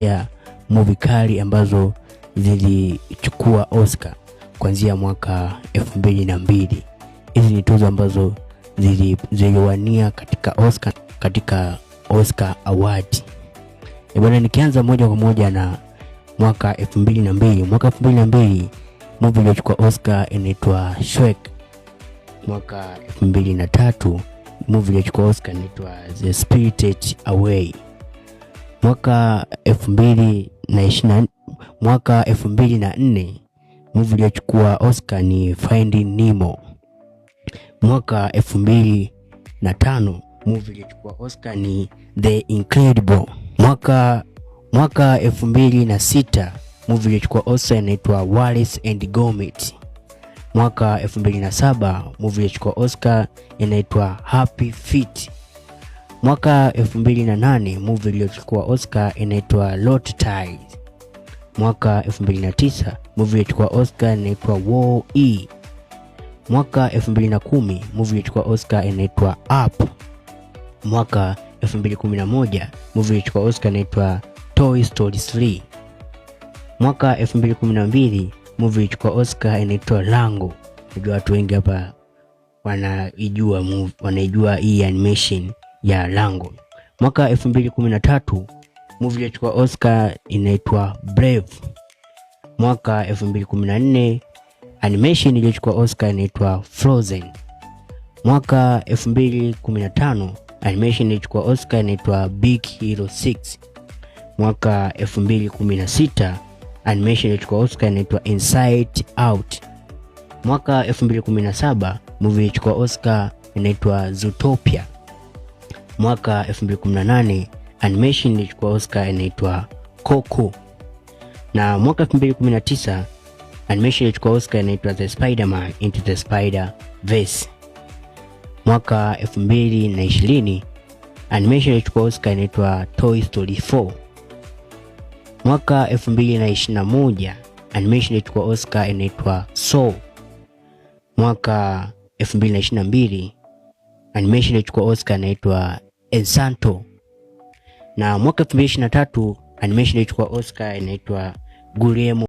ya movie kali ambazo zilichukua Oscar kuanzia mwaka 2002. Hizi ni tuzo ambazo ziliwania katika Oscar Award. Bwana, nikianza moja kwa moja na mwaka 2002. Mwaka 2002 movie iliyochukua Oscar inaitwa Shrek. Mwaka 2003 movie iliyochukua Oscar inaitwa The Spirited Away. Mwaka 2004 movie iliyochukua Oscar ni Finding Nemo. Mwaka 2005 movie iliyochukua Oscar ni The Incredible. Mwaka 2006 movie iliyochukua Oscar inaitwa Wallace and Gromit. Mwaka 2007 movie iliyochukua Oscar inaitwa Happy Feet. Mwaka 2008 movie iliyochukua Oscar inaitwa Lot Ties. Mwaka 2009 movie iliyochukua Oscar inaitwa Wall-E. Mwaka 2010 movie iliyochukua Oscar inaitwa Up. Mwaka 2011 movie iliyochukua Oscar inaitwa Toy Story 3. Mwaka 2012 movie iliyochukua Oscar inaitwa Rango. Najua watu wengi hapa wanaijua hii animation ya Rango. Mwaka 2013 movie iliyochukua Oscar inaitwa Brave. Mwaka 2014 animation iliyochukua Oscar inaitwa Frozen. Mwaka 2015 animation iliyochukua Oscar inaitwa Big Hero 6. Mwaka 2016 animation iliyochukua Oscar inaitwa Inside Out. Mwaka 2017 movie iliyochukua Oscar inaitwa Zootopia. Mwaka 2018 animation iliyochukua Oscar inaitwa Coco. Na mwaka 2019 animation iliyochukua Oscar inaitwa The Spider-Man Into the Spider-Verse. Mwaka 2020 animation iliyochukua Oscar inaitwa Toy Story 4. Mwaka 2021 animation iliyochukua Oscar inaitwa Soul. Mwaka 2022 animation iliyochukua Oscar inaitwa Encanto. Na mwaka 2023 animation iliyochukua Oscar inaitwa Guillermo